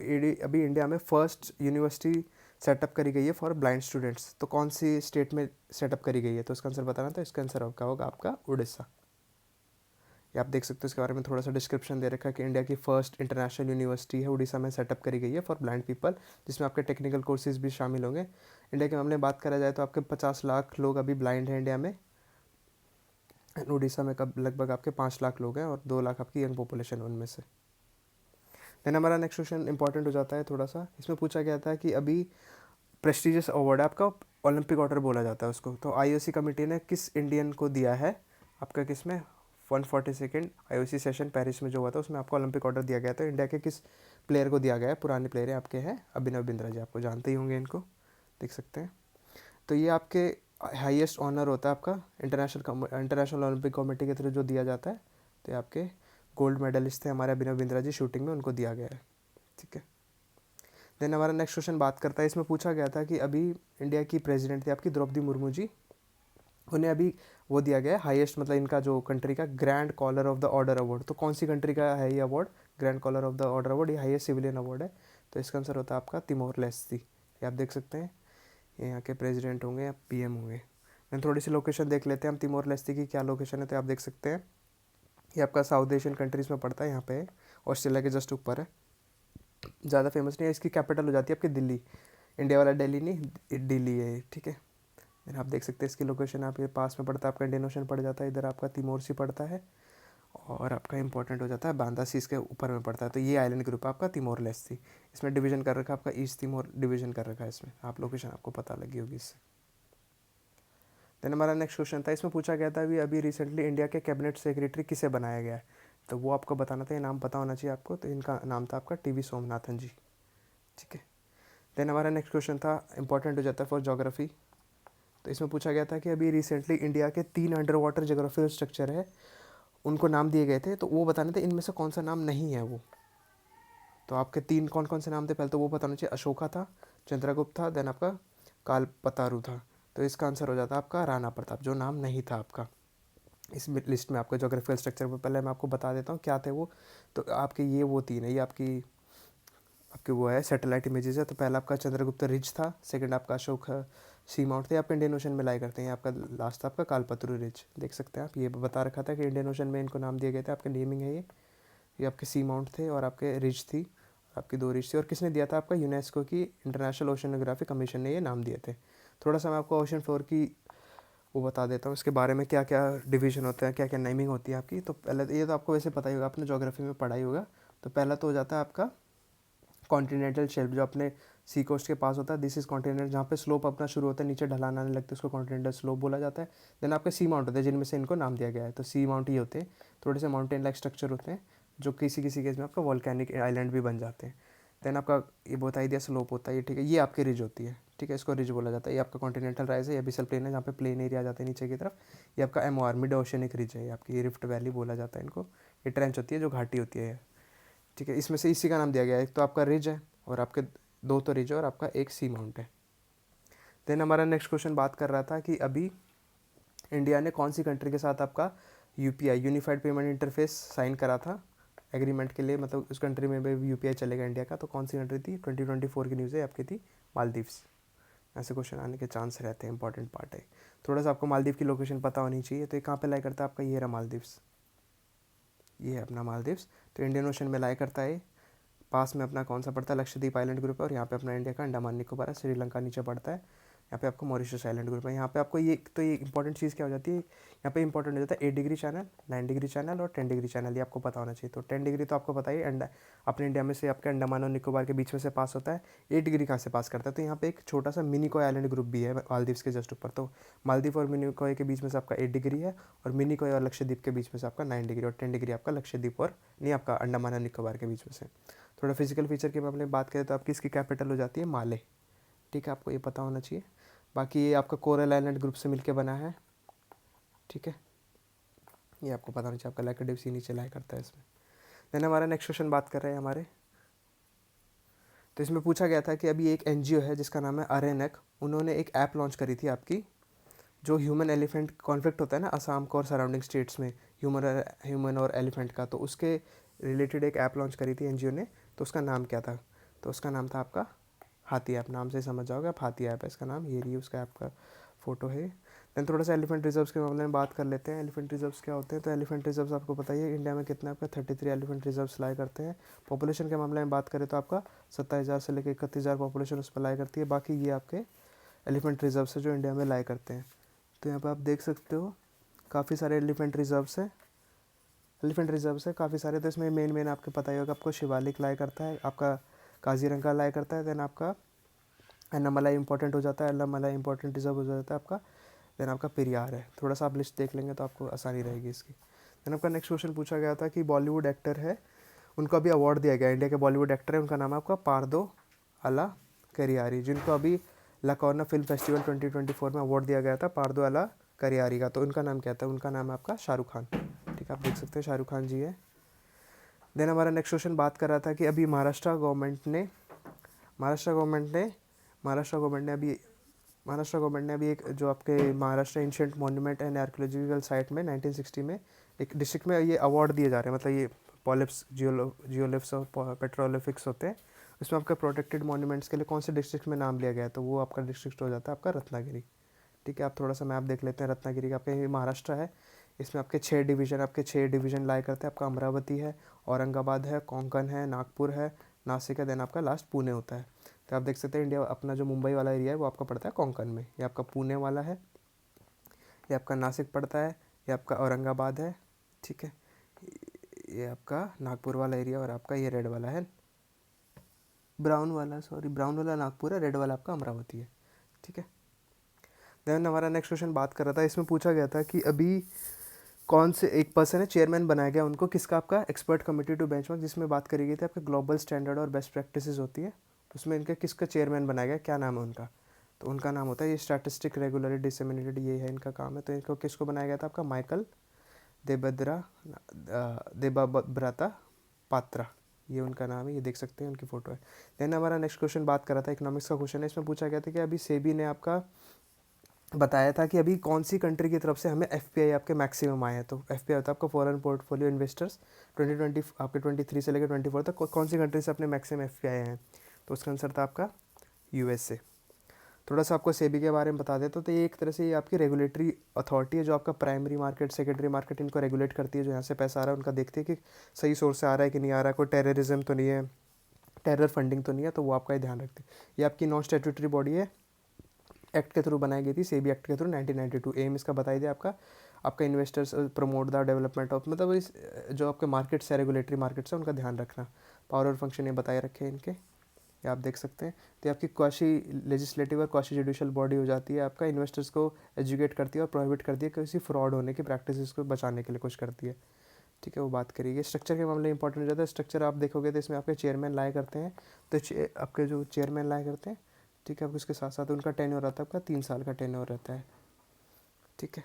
अभी इंडिया में फर्स्ट यूनिवर्सिटी सेटअप करी गई है फॉर ब्लाइंड स्टूडेंट्स, तो कौन सी स्टेट में सेटअप करी गई है, तो उसका आंसर बताना था। इसका आंसर क्या होगा आपका, उड़ीसा। ये आप देख सकते हो, इसके बारे में थोड़ा सा डिस्क्रिप्शन दे रखा है कि इंडिया की फर्स्ट इंटरनेशनल यूनिवर्सिटी है, उड़ीसा में सेटअप करी गई है फॉर ब्लाइंड पीपल, जिसमें आपके टेक्निकल कोर्सेज भी शामिल होंगे। इंडिया के मामले में बात करा जाए तो आपके 50 लाख लोग अभी ब्लाइंड हैं इंडिया में, उड़ीसा में कब लगभग आपके 5 लाख लोग हैं, और 2 लाख आपकी यंग पॉपुलेशन उनमें से। देन हमारा नेक्स्ट क्वेश्चन इंपॉर्टेंट हो जाता है थोड़ा सा। इसमें पूछा गया था कि अभी प्रेस्टिजियस अवार्ड है आपका, ओलंपिक ऑर्डर बोला जाता है उसको, तो आईओसी कमेटी ने किस इंडियन को दिया है आपका, किस में 142nd आईओसी सेशन पेरिस में जो हुआ था, उसमें आपको ओलंपिक ऑर्डर दिया गया था। इंडिया के किस प्लेयर को दिया गया है, पुराने प्लेयर हैं आपके, हैं अभिनव बिंद्रा जी, आपको जानते ही होंगे इनको, देख सकते हैं। तो ये आपके हाईएस्ट ऑनर होता है आपका इंटरनेशनल ओलंपिक कमेटी के थ्रू जो दिया जाता है। तो ये आपके गोल्ड मेडलिस्ट थे हमारे अभिनव बिंद्रा जी शूटिंग में, उनको दिया गया है। ठीक है, देन हमारा नेक्स्ट क्वेश्चन बात करता है, इसमें पूछा गया था कि अभी इंडिया की प्रेसिडेंट थी आपकी द्रौपदी मुर्मू जी, उन्हें अभी वो दिया गया है हाईएस्ट, मतलब इनका जो कंट्री का grand collar of the order award, तो कौन सी कंट्री का है ये award, grand collar of the order award, ये हाईएस्ट सिविलियन अवार्ड है। तो इसका आंसर होता है आपका तिमोर लेस्टी। ये आप देख सकते हैं, ये यहाँ के प्रेसिडेंट होंगे या पीएम होंगे। देन थोड़ी सी लोकेशन देख लेते हैं हम तिमोर लेस्टी की क्या लोकेशन है, तो आप देख सकते हैं ये आपका साउथ एशियन कंट्रीज़ में पड़ता है, यहाँ पे ऑस्ट्रेलिया के जस्ट ऊपर है, ज़्यादा फेमस नहीं है। इसकी कैपिटल हो जाती है आपकी दिल्ली, इंडिया वाला दिल्ली नहीं, दिल्ली है। ठीक है, आप देख सकते हैं इसकी लोकेशन आपके पास में पड़ता है, आपका इंडियन ओशन पड़ जाता है, इधर आपका तिमोर सी पड़ता है, और आपका इंपॉर्टेंट हो जाता है बांदा सी इसके ऊपर में पड़ता है। तो ये आइलैंड ग्रुप है आपका तिमोर लेस्टी, इसमें डिवीजन कर रखा है आपका, ईस्ट तिमोर डिवीजन कर रखा है इसमें, आप लोकेशन आपको पता लगी होगी इससे। देन हमारा नेक्स्ट क्वेश्चन था, इसमें पूछा गया था अभी रिसेंटली इंडिया के कैबिनेट सेक्रेटरी किसे बनाया गया है, तो वो आपको बताना था, ये नाम पता होना चाहिए आपको। तो इनका नाम था आपका टीवी सोमनाथन जी। ठीक है, देन हमारा नेक्स्ट क्वेश्चन था, इंपॉर्टेंट हो जाता है फॉर जोग्राफी। तो इसमें पूछा गया था कि अभी रिसेंटली इंडिया के 3 अंडर वाटर जोग्राफिकल स्ट्रक्चर है, उनको नाम दिए गए थे, तो वो बताने थे इनमें से कौन सा नाम नहीं है वो। तो आपके 3 कौन कौन से नाम थे, पहले तो वो बताना चाहिए, अशोका था, चंद्रगुप्त था, देन आपका कालपतारू था। तो इसका आंसर हो जाता है आपका राणा प्रताप, जो नाम नहीं था आपका इस लिस्ट में। आपका जोग्राफिकल स्ट्रक्चर में पहले मैं आपको बता देता हूँ क्या थे वो। तो आपके ये वो 3 है, ये आपकी आपके वो है सैटेलाइट इमेजेस है। तो पहला आपका चंद्रगुप्त रिज था, सेकंड आपका सी माउंट थे, आपके इंडियन ओशन में लाई करते हैं। आपका लास्ट था आपका कालपत्रु रिज, देख सकते हैं आप, ये बता रखा था कि इंडियन ओशन में इनको नाम दिए गए थे, आपके नेमिंग है ये आपके सी माउंट थे और आपके रिज थी, आपकी 2 रिज थी। और किसने दिया था? आपका यूनेस्को की इंटरनेशनल ओशनोग्राफी कमीशन ने ये नाम दिए थे। थोड़ा सा मैं आपको ओशन फ्लोर की वो बता देता हूँ, इसके बारे में क्या क्या डिवीजन होते हैं, क्या क्या नेमिंग होती है आपकी। तो पहले तो ये तो आपको वैसे पता ही होगा, आपने ज्योग्राफी में पढ़ाई होगा। तो पहला तो हो जाता है आपका कॉन्टिनेंटल शेल्फ, जो अपने सी कोस्ट के पास होता है, दिस इज कॉन्टिनेंट, जहाँ पे स्लोप अपना शुरू होता है, नीचे ढलान आने लगता है, उसको कॉन्टिनेंटल स्लोप बोला जाता है। देन आपके सी माउंट होते हैं, जिनमें से इनको नाम दिया गया है। तो सी माउंट ही होते हैं, थोड़े से माउंटेन लाइक स्ट्रक्चर होते हैं, जो किसी किसी केस में आपका वॉल्केनिक आइलैंड भी बन जाते हैं। देन आपका ये बता ही दिया स्लोप होता है ये, ठीक है, ये आपकी रिज होती है, ठीक है, इसको रिज बोला जाता है। ये आपका कॉन्टिनेंटल राइज है, ये एबिसल प्लेन है, जहाँ पे प्लेन एरिया जाते हैं नीचे की तरफ। ये आपका एमओआर मिड ओशनिक रिज है, ये आपकी रिफ्ट वैली बोला जाता है इनको। ये ट्रेंच होती है जो घाटी होती है, ठीक है, इसमें से इसी का नाम दिया गया है। एक तो आपका रिज है और आपके 2 तो रिज है और आपका एक सी माउंट है। देन हमारा नेक्स्ट क्वेश्चन बात कर रहा था कि अभी इंडिया ने कौन सी कंट्री के साथ आपका UPI unified payment interface sign करा था एग्रीमेंट के लिए, मतलब उस कंट्री में भी यूपीआई चलेगा इंडिया का। तो कौन सी कंट्री थी? 2024 की न्यूज़ है आपकी, थी मालदीव्स। ऐसे क्वेश्चन आने के चांस रहते हैं, इंपॉर्टेंट पार्ट है। थोड़ा सा आपको मालदीव की लोकेशन पता होनी चाहिए। तो ये कहाँ पे लाई करता है? आपका ये रहा मालदीव्स, ये है अपना मालदीव्स। तो इंडियन ओशन में लाई करता है। पास में अपना कौन सा पड़ता है? लक्षद्वीप आइलैंड ग्रुप है। और यहाँ पे अपना इंडिया का अंडमान निकोबार है, श्रीलंका नीचे पड़ता है। यहाँ पे आपको मॉरिशस आइलैंड ग्रुप है। यहाँ पे आपको ये तो ये इंपॉर्टेंट चीज़ क्या हो जाती है, यहाँ पे इंपॉर्टेंट हो जाता है 8 डिग्री चैनल, 9 डिग्री चैनल और 10 डिग्री चैनल, ये आपको पता होना चाहिए। तो 10 डिग्री तो आपको पता ही है, अपने इंडिया में से आपके अंडमान और निकोबार के बीच में से पास होता है। 8 डिग्री कहाँ से पास करता है? तो यहाँ पे एक छोटा सा मिनीकॉय आइलैंड ग्रुप भी है मालदीव्स के जस्ट ऊपर। तो मालदीव और मिनीकॉय के बीच में से आपका 8 डिग्री है, और मिनीकॉय और लक्षद्वीप के बीच में से आपका 9 डिग्री, और 10 डिग्री आपका लक्षद्वीप और नहीं आपका अंडमान और निकोबार के बीच में से। थोड़ा फिजिकल फीचर की मामले में बात करें तो आपकी इसकी कैपिटल हो जाती है माले, ठीक है, आपको ये पता होना चाहिए। बाकी ये आपका कोरल आइलैंड ग्रुप से मिलके बना है, ठीक है, ये आपको पता होना चाहिए। आपका लैकेडिव सी नीचे लाई करता है इसमें। देन हमारा नेक्स्ट क्वेश्चन बात कर रहे हैं हमारे, तो इसमें पूछा गया था कि अभी एक एनजीओ है जिसका नाम है अरेनक, उन्होंने एक ऐप लॉन्च करी थी आपकी, जो ह्यूमन एलिफेंट कॉन्फ्लिक्ट होता है ना असम को और सराउंडिंग स्टेट्स में, ह्यूमन और एलिफेंट का, तो उसके रिलेटेड एक ऐप लॉन्च करी थी एनजीओ ने। तो उसका नाम क्या था? तो उसका नाम था आपका हाथी ऐप, नाम से समझ जाओगे आप, हाथी ऐप है इसका नाम। ये रही उसका ऐप का फ़ोटो है। देन थोड़ा सा एलिफेंट रिजर्व्स के मामले में बात कर लेते हैं। एलिफेंट रिजर्व्स क्या होते हैं? तो एलिफेंट रिजर्व्स आपको पता ही है इंडिया में कितना आपका 33 एलिफेंट रिजर्व्स लाई करते हैं। पॉपुलेशन के मामले में बात करें तो आपका 27,000 से लेकर 31,000 पॉपुलेशन उस पर लाई करती है। बाकी ये आपके एलिफेंट रिजर्व्स है जो इंडिया में लाई करते हैं। तो यहाँ पर आप देख सकते हो काफ़ी सारे एलिफेंट रिजर्व्स हैं, काफ़ी सारे। तो इसमें मेन आपको पता ही होगा, आपको शिवालिक लाई करता है, आपका काजीरंगा लाई करता है, देन आपका अन्नामलाई इंपॉर्टेंट हो जाता है, अन्नामलाई इंपॉर्टेंट रिजर्व हो जाता है आपका। देन आपका पेरियार है। थोड़ा सा आप लिस्ट देख लेंगे तो आपको आसानी रहेगी इसकी। देन आपका नेक्स्ट क्वेश्चन पूछा गया था कि बॉलीवुड एक्टर है, उनको अभी अवार्ड दिया गया, इंडिया के बॉलीवुड एक्टर है, उनका नाम है आपका पार्दो अला करियारी, जिनको अभी लकौना फिल्म फेस्टिवल 2024 में अवार्ड दिया गया था, पार्दो अला करियारी का। तो उनका नाम क्या था? उनका नाम है आपका शाहरुख खान, ठीक है, आप देख सकते हैं शाहरुख खान जी है। देन हमारा नेक्स्ट क्वेश्चन बात कर रहा था कि अभी महाराष्ट्र गवर्नमेंट ने अभी एक जो आपके Maharashtra ancient monument and archaeological site में 1960 में एक डिस्ट्रिक्ट में ये अवार्ड दिए जा रहे हैं, मतलब ये पॉलिप्स जियोलिफ्स और पेट्रोलिफिक्स होते हैं। इसमें आपका प्रोटेक्टेड मॉन्यूमेंट्स के लिए कौन से डिस्ट्रिक्ट में नाम लिया गया है? तो वो आपका डिस्ट्रिक्ट हो जाता है आपका रत्नागिरी, ठीक है। आप थोड़ा सा मैप देख लेते हैं रत्नागिरी का, आपका ये महाराष्ट्र है। इसमें आपके 6 डिवीज़न लाई करते हैं। आपका अमरावती है, औरंगाबाद है, कोंकण है, नागपुर है, नासिक है, देन आपका लास्ट पुणे होता है। तो आप देख सकते हैं इंडिया अपना जो मुंबई वाला एरिया है वो आपका पड़ता है कोंकण में, ये आपका पुणे वाला है, ये आपका नासिक पड़ता है, ये आपका औरंगाबाद है, ठीक है, ये आपका नागपुर वाला एरिया, और आपका ये रेड वाला है, ब्राउन वाला नागपुर है, रेड वाला आपका अमरावती है, ठीक है। देन हमारा नेक्स्ट क्वेश्चन बात कर रहा था, इसमें पूछा गया था कि अभी कौन से एक पर्सन है चेयरमैन बनाया गया उनको, किसका? आपका एक्सपर्ट कमेटी टू बेंचमार्क, जिसमें बात करी गई थी आपके ग्लोबल स्टैंडर्ड और बेस्ट प्रैक्टिसेस होती है, उसमें इनका किसका चेयरमैन बनाया गया, क्या नाम है उनका? तो उनका नाम होता है, ये स्टैटिस्टिक रेगुलरली डिसेमिनेटेड, ये है इनका काम है। तो इनको किसको बनाया गया था? आपका माइकल देबब्रता पात्रा, ये उनका नाम है, ये देख सकते हैं उनकी फ़ोटो है। देन हमारा नेक्स्ट क्वेश्चन बात कर रहा था इकोनॉमिक्स का क्वेश्चन है। इसमें पूछा गया था कि अभी सेबी ने आपका बताया था कि अभी कौन सी कंट्री की तरफ से हमें एफपीआई आपके मैक्सिमम आए हैं। तो एफपीआई होता है आपका फॉरेन पोर्टफोलियो इन्वेस्टर्स, 2020 आपके 23 से लेकर 24 तक कौन सी कंट्री से अपने मैक्सिमम एफपीआई हैं? तो उसका आंसर था आपका यूएसए। थोड़ा सा आपको सेबी के बारे में बता देता हूँ। तो ये एक तरह से ये आपकी रेगुलेटरी अथॉरिटी है जो आपका प्राइमरी मार्केट, सेकेंडरी मार्केट इनको रेगुलेट करती है। जो यहाँ से पैसा आ रहा है उनका देखती है कि सही सोर्स से आ रहा है कि नहीं आ रहा है, कोई टेररिज्म तो नहीं है, टेरर फंडिंग तो नहीं है, तो वो आपका ही ध्यान रखती है। ये आपकी नॉन स्टैट्यूटरी बॉडी है, एक्ट के थ्रू बनाई गई थी, सेबी एक्ट के थ्रू 1992। एम इसका बताई दिया आपका, आपका investors promote the development of, मतलब इस जो आपके मार्केट्स है, रेगुलेटरी मार्केट्स है, उनका ध्यान रखना। पावर और फंक्शन ये बताए रखे हैं इनके, ये आप देख सकते हैं। तो ये आपकी क्वाशी लेजिस्लेटिव और क्वाशी जुडिशियल बॉडी हो जाती है, आपका इन्वेस्टर्स को एजुकेट करती है और प्रोहिबिट करती है, किसी फ्रॉड होने की प्रैक्टिस को बचाने के लिए कोशिश करती है। ठीक है, वो बात करिए। स्ट्रक्चर के मामले इंपॉर्टेंट हो जाता है। स्ट्रक्चर आप देखोगे तो इसमें आपके चेयरमैन लाया करते हैं, तो आपके जो चेयरमैन लाया करते हैं, ठीक है, अब उसके साथ साथ उनका टेन्योर रहता है, आपका 3 साल का टेन्योर रहता है। ठीक है,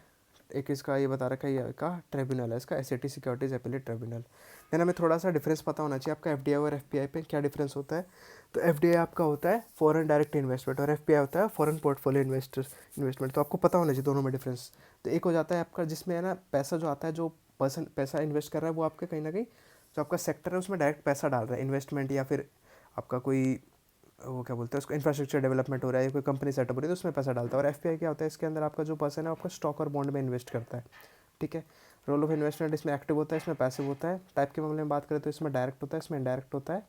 एक इसका ये बता रखा है, ये का ट्रिब्यूनल है इसका, SAT securities appellate tribunal. Then हमें थोड़ा सा डिफरेंस पता होना चाहिए आपका एफडीआई और एफपीआई पे क्या डिफरेंस होता है। तो एफडीआई आपका होता है फॉरेन डायरेक्ट इन्वेस्टमेंट और एफपीआई होता है फॉरेन पोर्टफोलियो इन्वेस्टमेंट। तो आपको पता होना चाहिए दोनों में डिफरेंस। तो एक हो जाता है आपका जिसमें है ना पैसा जो आता है, जो पर्सन पैसा इन्वेस्ट कर रहा है वो आपके कहीं ना कहीं जो आपका सेक्टर है उसमें डायरेक्ट पैसा डाल रहा है, इन्वेस्टमेंट या फिर आपका कोई वो क्या बोलते हैं उसको, इंफ्रास्ट्रक्चर डेवलपमेंट हो रहा है, कोई कंपनी सेटअप हो रही है तो उसमें पैसा डालता है। और एफपीआई क्या होता है, इसके अंदर आपका जो पर्सन है आपका स्टॉक और बॉन्ड में इन्वेस्ट करता है। ठीक है, रोल ऑफ इन्वेस्टमेंट इसमें एक्टिव होता है, इसमें पैसिव होता है। टाइप के मामले में बात करें तो इसमें डायरेक्ट होता है, इसमें इनडायरेक्ट होता है।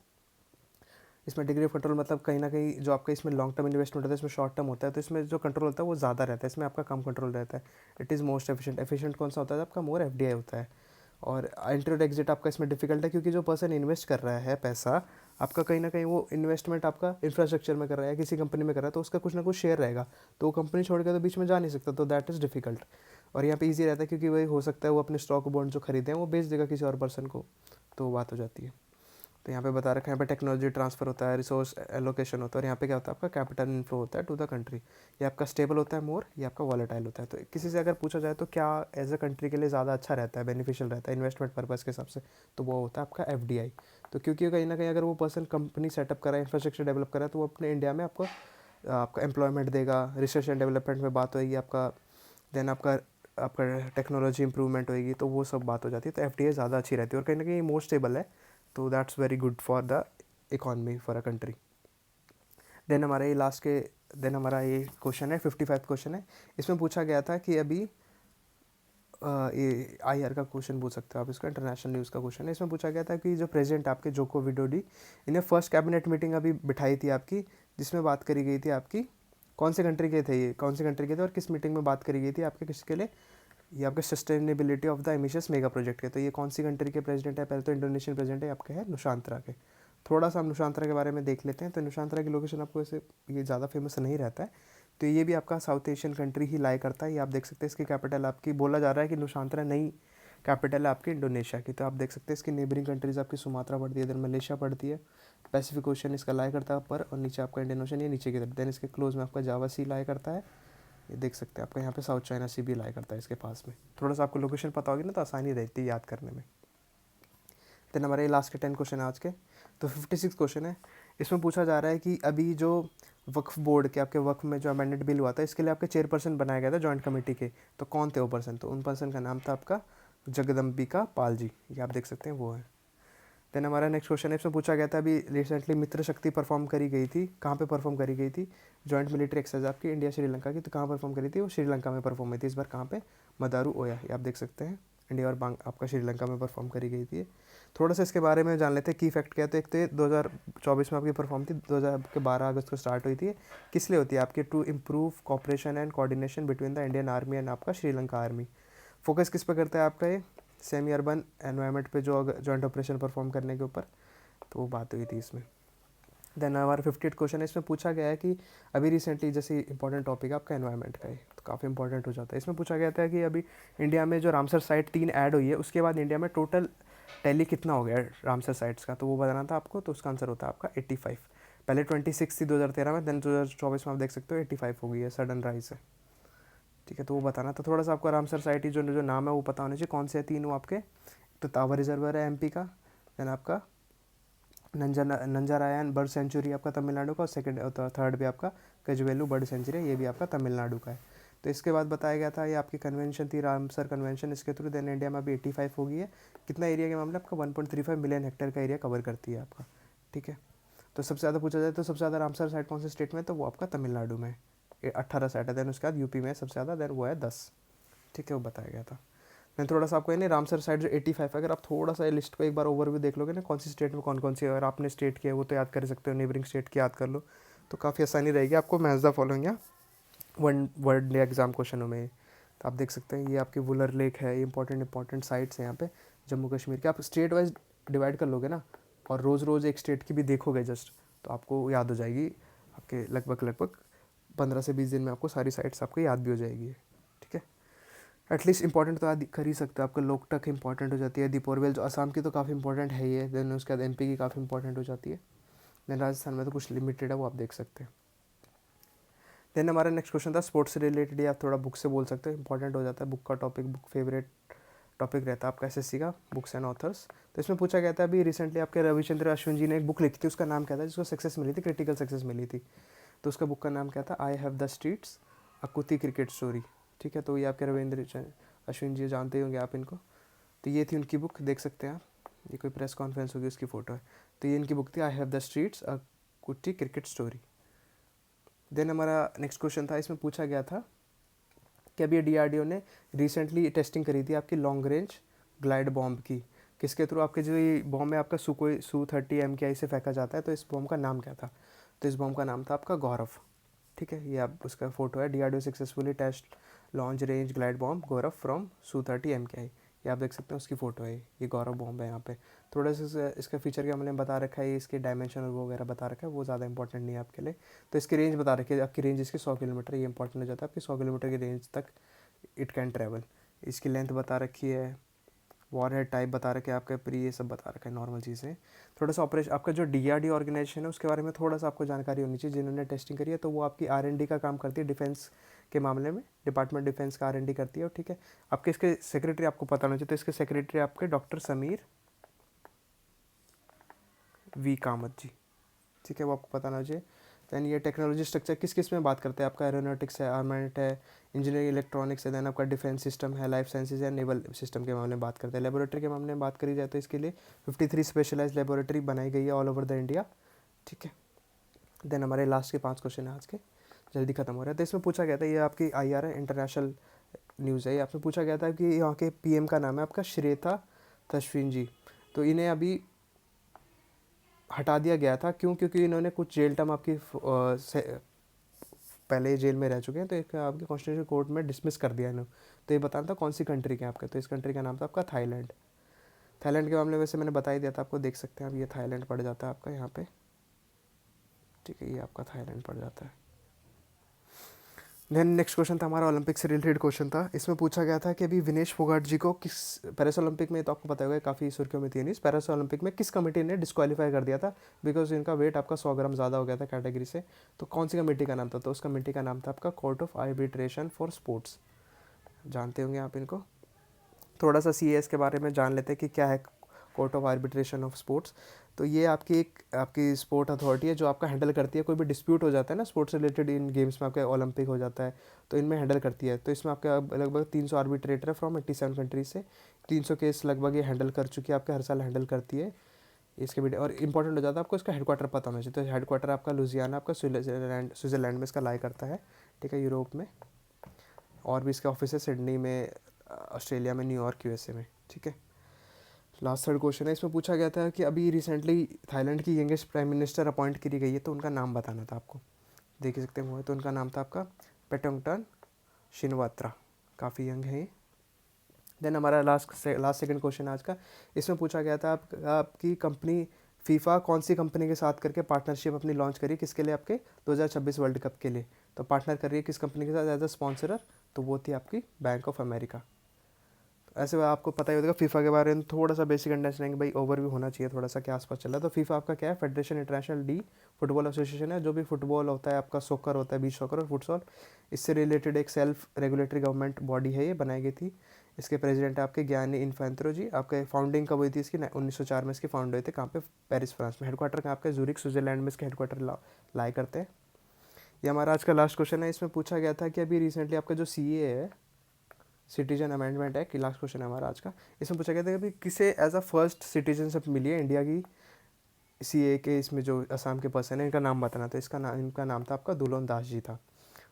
इसमें डिग्री ऑफ कंट्रोल मतलब कहीं ना कहीं जो आपका इसमें लॉन्ग टर्म इन्वेस्टमेंट होता है, इसमें शॉर्ट टर्म होता है, तो इसमें जो कंट्रोल होता है वो ज़्यादा रहता है, इसमें आपका कम कंट्रोल रहता है। It is most efficient. Efficient कौन सा होता है, आपका मोर एफडीआई होता है। और एंट्री और एग्जिट आपका इसमें डिफिकल्ट है, क्योंकि जो पर्सन इन्वेस्ट कर रहा है पैसा आपका कहीं ना कहीं वो इन्वेस्टमेंट आपका इंफ्रास्ट्रक्चर में कर रहा है, किसी कंपनी में कर रहा है, तो उसका कुछ ना कुछ शेयर रहेगा, तो वो कंपनी छोड़ के तो बीच में जा नहीं सकता, तो दैट इज़ डिफिकल्ट। और यहाँ पे ईजी रहता है क्योंकि वही हो सकता है वो अपने स्टॉक बॉन्ड जो खरीदे हैं वो बेच देगा किसी और पर्सन को, तो वो बात हो जाती है। तो यहाँ पे बता रखा है, यहाँ पे टेक्नोलॉजी ट्रांसफर होता है, रिसोर्स एलोकेशन होता है, और यहाँ पे क्या होता है आपका कैपिटल इनफ्लो होता है टू द कंट्री। ये आपका स्टेबल होता है मोर, ये आपका वॉलेटाइल होता है। तो किसी से अगर पूछा जाए तो क्या एज अ कंट्री के लिए ज़्यादा अच्छा रहता है, बेनिफिशियल रहता है इन्वेस्टमेंट पर्पज़ के हिसाब से, तो वो होता है आपका एफडीआई। तो क्योंकि कहीं ना कहीं अगर वो पर्सन कंपनी सेटअप करा है, इंफ्रास्ट्रक्चर डेवलप करा है, तो वो अपने इंडिया में आपको आपका एम्प्लॉयमेंट देगा, रिसर्च एंड डेवलपमेंट में बात होगी आपका, देन आपका आपका टेक्नोलॉजी इंप्रूवमेंट होगी, तो वो सब बात हो जाती है। तो एफडीआई ज़्यादा अच्छी रहती है और कहीं ना कहीं मोर स्टेबल है, तो that's very good for the economy for a country. Then हमारा ये लास्ट के हमारा ये क्वेश्चन है 55 क्वेश्चन है। इसमें पूछा गया था कि अभी ये IR का क्वेश्चन पूछ सकते हो आप, इसका इंटरनेशनल न्यूज़ का क्वेश्चन है। इसमें पूछा गया था कि जो प्रेसिडेंट आपके जोको विडोडो, इन्हें फर्स्ट कैबिनेट मीटिंग अभी बिठाई थी आपकी, जिसमें बात करी गई थी आपकी, कौन से कंट्री के थे ये, कौन से कंट्री के थे और किस मीटिंग में बात करी गई थी आपके, किसके लिए, ये आपके sustainability of the ambitious mega project के। तो ये कौन सी कंट्री के प्रेसिडेंट है, पहले तो इंडोनेशियन प्रेसिडेंट है आपके, है नुशांतरा के। थोड़ा सा हम नुशांतरा के बारे में देख लेते हैं। तो नुशांतरा की लोकेशन आपको ऐसे ये ज़्यादा फेमस नहीं रहता है, तो ये भी आपका साउथ एशियन कंट्री ही लाई करता है। ये आप देख सकते हैं, इसकी कैपिटल आपकी बोला जा रहा है कि नुशांतरा नई कैपिटल है आपकी इंडोनेशिया की। तो आप देख सकते हैं इसकी नेबरिंग कंट्रीज़ आपकी सुमात्रा पड़ती है, इधर मलेशिया पड़ती है, पैसिफिक ओशन इसका लाई करता है ऊपर, और नीचे आपका इंडियन ओशन, ये नीचे की तरफ। देन इसके क्लोज में आपका जावा सी लाई करता है, ये देख सकते हैं आपका यहाँ पे साउथ चाइना सी भी लाई करता है इसके पास में। थोड़ा सा आपको लोकेशन पता होगी ना तो आसानी रहती है याद करने में। देन हमारे लास्ट के 10 क्वेश्चन है आज के। तो 56 क्वेश्चन है। इसमें पूछा जा रहा है कि अभी जो वक्फ बोर्ड के आपके वक्फ में जो अमेंडेड बिल हुआ था, इसके लिए आपके चेयरपर्सन बनाया गया था जॉइंट कमेटी के, तो कौन थे वो पर्सन, तो उन पर्सन का नाम था आपका जगदम्बिका पाल जी, ये आप देख सकते हैं वो है। देन हमारा नेक्स्ट क्वेश्चन है, इसमें पूछा गया था अभी रिसेंटली मित्र शक्ति परफॉर्म करी गई थी, कहाँ पे परफॉर्म करी गई थी, जॉइंट मिलिट्री एक्सरसाइज आपकी इंडिया श्रीलंका की, तो कहाँ परफॉर्म करी थी, वो श्रीलंका में परफॉर्म हुई थी। इस बार कहाँ पे, मदारू ओया, ये आप देख सकते हैं, इंडिया और आपका श्रीलंका में परफॉर्म करी गई थी। थोड़ा सा इसके बारे में जान लेते हैं, की फैक्ट क्या है। तो एक तो ये 2024 में आपकी परफॉर्म थी, 2012 अगस्त को स्टार्ट हुई थी। किस लिए होती है आपकी, to improve cooperation and coordination between the Indian army and आपका श्रीलंका आर्मी। फोकस किस पे करता है आपका ये, सेमी अर्बन एनवायरनमेंट पे जो जॉइंट ऑपरेशन परफॉर्म करने के ऊपर, तो वो बात हुई थी इसमें। देन हमारा 58 क्वेश्चन है, इसमें पूछा गया है कि अभी रिसेंटली जैसे इंपॉर्टेंट टॉपिक है आपका एनवायरनमेंट का है, तो काफ़ी इंपॉर्टेंट हो जाता है। इसमें पूछा गया था कि अभी इंडिया में जो रामसर साइट 3 ऐड हुई है, उसके बाद इंडिया में टोटल टैली कितना हो गया रामसर साइट्स का, तो वो बताना था आपको। तो उसका आंसर होता है आपका 85। पहले 26 थी 2013 में, देन 2024 में आप देख सकते हो 85 हो गई है, सडन राइज है। ठीक है, तो वो बताना था। थोड़ा सा आपको रामसर साइट जो जो नाम है वो पता होना चाहिए, कौन से 3 वो आपके, तो तावा रिजर्वर है MP का, देन आपका नंजारायन बर्ड सेंचुरी आपका तमिलनाडु का, और सेकंड थर्ड भी आपका कजुवेलू बर्ड सेंचुरी है, ये भी आपका तमिलनाडु का है। तो इसके बाद बताया गया था ये आपकी कन्वेंशन थी रामसर कन्वेंशन, इसके थ्रू देन इंडिया में अभी 85 हो गई है। कितना एरिया के मामले आपका 1.35 मिलियन हेक्टेयर का एरिया कवर करती है आपका। ठीक है, तो सबसे ज़्यादा पूछा जाए तो सबसे ज़्यादा रामसर साइट कौन से स्टेट में, तो वो आपका तमिलनाडु में है। 18 सेट है। देन उसके बाद यूपी में सबसे ज़्यादा, देन वो है 10। ठीक है, वो बताया गया था। मैं थोड़ा सा आपको है ना रामसर साइड जो 85 है, अगर आप थोड़ा सा लिस्ट को एक बार ओवरव्यू देख लोगे ना, कौन सी स्टेट में कौन कौन सी है, अगर आपने स्टेट की है वो तो याद कर सकते हो, नेबरिंग स्टेट की याद कर लो, तो काफ़ी आसानी रहेगी आपको मैच द फॉलोइंग या वन वर्ड डे एग्जाम क्वेश्चनों में। तो आप देख सकते हैं ये आपकी वुलर लेक है, ये इंपॉर्टेंट साइट्स हैं यहाँ पे जम्मू कश्मीर के। आप स्टेट वाइज डिवाइड कर लोगे ना, और रोज़ रोज़ एक स्टेट की भी देखोगे जस्ट, तो आपको याद हो जाएगी। आपके लगभग 15 से 20 दिन में आपको सारी साइट्स आपको याद भी हो जाएगी। ठीक है, एटलीस्ट इंपॉर्टेंट तो याद कर ही सकते हो। आपका लोकटक इंपॉर्टेंट हो जाती है, दीपोरवेल जो असम की तो काफ़ी इंपॉर्टेंट है ही है। देन उसके बाद एमपी की काफ़ी इंपॉर्टेंट हो जाती है। देन राजस्थान में तो कुछ लिमिटेड है, वो आप देख सकते हैं। देन हमारा नेक्स्ट क्वेश्चन था स्पोर्ट्स से रिलेटेड, या आप थोड़ा बुक से बोल सकते हो, इंपॉर्टेंट हो जाता है। बुक का टॉपिक, बुक फेवरेट टॉपिक रहता है आपका एसएससी का, बुक्स एंड ऑथर्स। तो इसमें पूछा गया था अभी रिसेंटली आपके रविचंद्र अश्विन जी ने एक बुक लिखी थी, उसका नाम क्या था, जिसको सक्सेस मिली थी, क्रिटिकल सक्सेस मिली थी। तो उसका बुक का नाम क्या था, I have the streets a Kutti cricket story. ठीक है, तो ये आपके रविंद्र अश्विन जी जानते होंगे आप इनको। तो ये थी उनकी बुक, देख सकते हैं आप, ये कोई प्रेस कॉन्फ्रेंस होगी उसकी फ़ोटो है। तो ये इनकी बुक थी, I have the streets a Kutti cricket story. Then हमारा नेक्स्ट क्वेश्चन था, इसमें पूछा गया था कि अभी डीआरडीओ ने रिसेंटली टेस्टिंग करी थी आपकी लॉन्ग रेंज ग्लाइड बॉम्ब की। किसके थ्रू, आपके जो ये बॉम्ब है आपका Su-30 MKI से फेंका जाता है। तो इस बॉम्ब का नाम क्या था, तो इस बॉम्ब का नाम था आपका गौरव। ठीक है, ये आप उसका फोटो है, DRDO successfully test launch range glide bomb Gaurav from Su-30 MKI। ये आप देख सकते हैं उसकी फ़ोटो है, ये गौरव बॉम्ब है यहाँ पे। थोड़ा सा इसका फीचर क्या हमने बता रखा है, इसके डायमेंशन वगैरह बता रखा है, वो ज़्यादा इंपॉर्टेंट नहीं है आपके लिए। तो इसकी रेंज बता रखी है, आपकी रेंज इसकी 100 किलोमीटर, ये इंपॉर्टेंट हो जाता है, आपकी 100 किलोमीटर की रेंज तक इट कैन ट्रैवल। इसकी लेंथ बता रखी है, वॉरहेड टाइप बता रखे हैं आपका, प्री ये सब बता रखा है, नॉर्मल चीज़ें। थोड़ा सा ऑपरेशन आपका जो डीआरडी ऑर्गेनाइजेशन है उसके बारे में थोड़ा सा आपको जानकारी होनी चाहिए, जिन्होंने टेस्टिंग करी है। तो वो आपकी आर&डी का काम करती है डिफेंस के मामले में, डिपार्टमेंट डिफेंस का आर&डी करती है। ठीक है, आपके इसके सेक्रेटरी आपको पता होना चाहिए, तो इसके सेक्रेटरी आपके डॉक्टर समीर वी कामत जी। ठीक है, वो आपको पता होना चाहिए। दैन ये टेक्नोलॉजी स्ट्रक्चर किस किस में बात करते हैं, आपका एरोनॉटिक्स है, आर्मेंट है, इंजीनियरिंग इलेक्ट्रॉनिक्स है, दैन आपका डिफेंस सिस्टम है, लाइफ साइंसेज है, नेवल सिस्टम के मामले में बात करते हैं। लेबोरेटरी के मामले में बात करी जाए तो इसके लिए 53 स्पेशलाइज लेबोरेटरी बनाई गई है ऑल ओवर द इंडिया। ठीक है, देन हमारे लास्ट के 5 क्वेश्चन है आज के, जल्दी खत्म हो रहा है। तो इसमें पूछा गया था, ये आपकी IR है, इंटरनेशनल न्यूज़ है, ये आपने पूछा गया था कि यहाँ के PM का नाम है आपका श्वेता तस्विन जी। तो इन्हें अभी हटा दिया गया था, क्यों, क्योंकि इन्होंने कुछ जेल टर्म आपकी पहले जेल में रह चुके हैं, तो एक आपके कॉन्स्टिट्यूशन कोर्ट में डिसमिस कर दिया इन्होंने। तो ये बताना था कौन सी कंट्री के आपका, तो इस कंट्री का नाम था आपका थाईलैंड। थाईलैंड के मामले में वैसे मैंने बता ही दिया था आपको, देख सकते हैं आप, ये थाईलैंड पड़ जाता है आपका यहाँ पे। ठीक है, ये आपका थाईलैंड पड़ जाता है। देन नेक्स्ट क्वेश्चन था हमारा ओलंपिक से रिलेटेड क्वेश्चन था। इसमें पूछा गया था कि अभी विनेश फोगाट जी को किस पैरिस ओलंपिक में, तो आपको पता होगा काफ़ी सुर्खियों में थी न्यूज़, पैरिस ओलंपिक में किस कमेटी ने डिस्क्वालीफाई कर दिया था, बिकॉज इनका वेट आपका 100 ग्राम ज़्यादा हो गया था कैटेगरी से। तो कौन सी कमेटी का नाम था, तो उस कमेटी का नाम था आपका court of arbitration for sports. जानते होंगे आप इनको। थोड़ा सा CAS के बारे में जान लेते हैं कि क्या है court of arbitration of sports. तो ये आपकी एक आपकी स्पोर्ट अथॉरिटी है जो आपका हैंडल करती है, कोई भी डिस्प्यूट हो जाता है ना स्पोर्ट्स से रिलेटेड, इन गेम्स में आपके ओलंपिक हो जाता है, तो इनमें हैंडल करती है। तो इसमें आपका लगभग 300 आर्बिट्रेटर है फ्रॉम 87 कंट्रीज से, 300 केस लगभग ये हैंडल कर चुकी है, आपके हर साल हैंडल करती है इसके भी। और इंपॉर्टेंट हो जाता है आपको इसका हेडक्वार्टर पता होना चाहिए, तो हेडक्वार्टर आपका लुजियाना, आपका स्विट्ज़रलैंड में इसका लाई करता है। ठीक है, यूरोप में, और भी इसका ऑफिस है सिडनी में, ऑस्ट्रेलिया में, न्यूयॉर्क USA में। ठीक है, लास्ट थर्ड क्वेश्चन है, इसमें पूछा गया था कि अभी रिसेंटली थाईलैंड की यंगेस्ट प्राइम मिनिस्टर अपॉइंट करी गई है, तो उनका नाम बताना था आपको, देख सकते हैं वो है, तो उनका नाम था आपका पेटोंगटन शिनवात्रा, काफ़ी यंग है। देन हमारा लास्ट सेकंड क्वेश्चन आज का, इसमें पूछा गया था आपकी कंपनी फीफा कौन सी कंपनी के साथ करके पार्टनरशिप अपनी लॉन्च करी, किसके लिए, आपके 2026 वर्ल्ड कप के लिए। तो पार्टनर कर रही है किस कंपनी के साथ एज अ स्पॉन्सरर, तो वो थी आपकी बैंक ऑफ अमेरिका। ऐसे आपको पता ही होगा फीफा के बारे में थोड़ा सा बेसिक अंडरस्टैंडिंग भाई ओवरव्यू होना चाहिए थोड़ा सा, क्या आसपास चल रहा है। तो फीफा आपका क्या है, federation international D football association है, जो भी फुटबॉल होता है आपका, सॉकर होता है, बीच सॉकर और फुटसॉल, इससे रिलेटेड एक सेल्फ रेगुलेटरी गवर्नमेंट बॉडी है, ये बनाई गई थी। इसके प्रेसिडेंट है आपके ज्ञानी इन्फेंत्रो जी। आपके फाउंडिंग कब हुई थी इसकी, 1904 में इसकी फाउंड हुए थे, कहाँ पे, पेरिस फ्रांस में। हेडक्वार्टर कहाँ आपके, जूरिक स्विट्जरलैंड में इसके हेडक्वार्टर लाई करते हैं। ये हमारा आज का लास्ट क्वेश्चन है। इसमें पूछा गया था कि अभी रिसेंटली आपका जो CA है, citizen amendment act, last question है हमारा आज का। इसमें पूछा गया था कि किसे एज अ फर्स्ट सिटीजनशिप मिली है इंडिया की CA के, इसमें जो असम के पर्सन है इनका नाम बताना था। इनका नाम था आपका दुलोन दास जी था।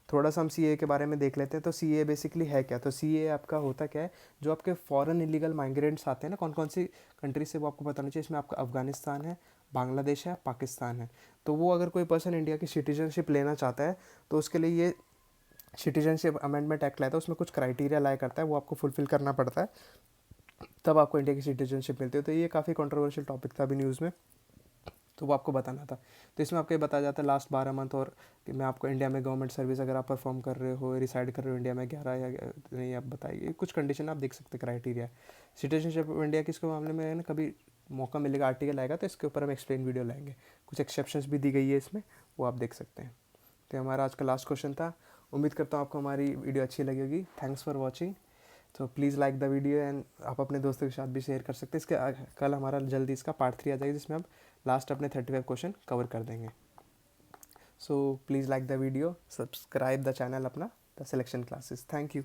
थोड़ा सा हम सी के बारे में देख लेते हैं। तो सी बेसिकली है क्या? तो सी आपका होता क्या है, जो आपके फॉरेन इलीगल माइग्रेंट्स आते हैं ना, कौन कौन सी कंट्री से, वो आपको बताना चाहिए। इसमें आपका अफगानिस्तान है, बांग्लादेश है, पाकिस्तान है। तो वो अगर कोई पर्सन इंडिया की सिटीजनशिप लेना चाहता है तो उसके लिए ये सिटीजनशिप अमेंडमेंट एक्ट लाया था, उसमें कुछ क्राइटेरिया लाया करता है, वो आपको फुलफिल करना पड़ता है, तब आपको इंडिया की सिटीजनशिप मिलती है। तो ये काफ़ी कंट्रोवर्शियल टॉपिक था अभी न्यूज़ में, तो वो आपको बताना था। तो इसमें आपको ये बताया जाता है लास्ट 12 मंथ और कि मैं आपको इंडिया में गवर्नमेंट सर्विस अगर आप परफॉर्म कर रहे हो, रिसाइड कर रहे हो इंडिया में 11 या नहीं, आप बताइए कुछ कंडीशन आप देख सकते क्राइटेरिया। सिटीजनशिप ऑफ इंडिया की इसके मामले में है ना, कभी मौका मिलेगा आर्टिकल आएगा तो इसके ऊपर हम एक्सप्लेन वीडियो लाएंगे। कुछ एक्सेप्शंस भी दी गई है इसमें, वो आप देख सकते हैं। तो हमारा आज का लास्ट क्वेश्चन था। उम्मीद करता हूँ आपको हमारी वीडियो अच्छी लगी होगी। Thanks for watching. तो please like the video and आप अपने दोस्तों के साथ भी शेयर कर सकते हैं। इसके कल हमारा जल्दी इसका पार्ट 3 आ जाएगा, जिसमें हम लास्ट अपने 35 क्वेश्चन कवर कर देंगे। So please like the video, subscribe the channel अपना, the selection classes. Thank you.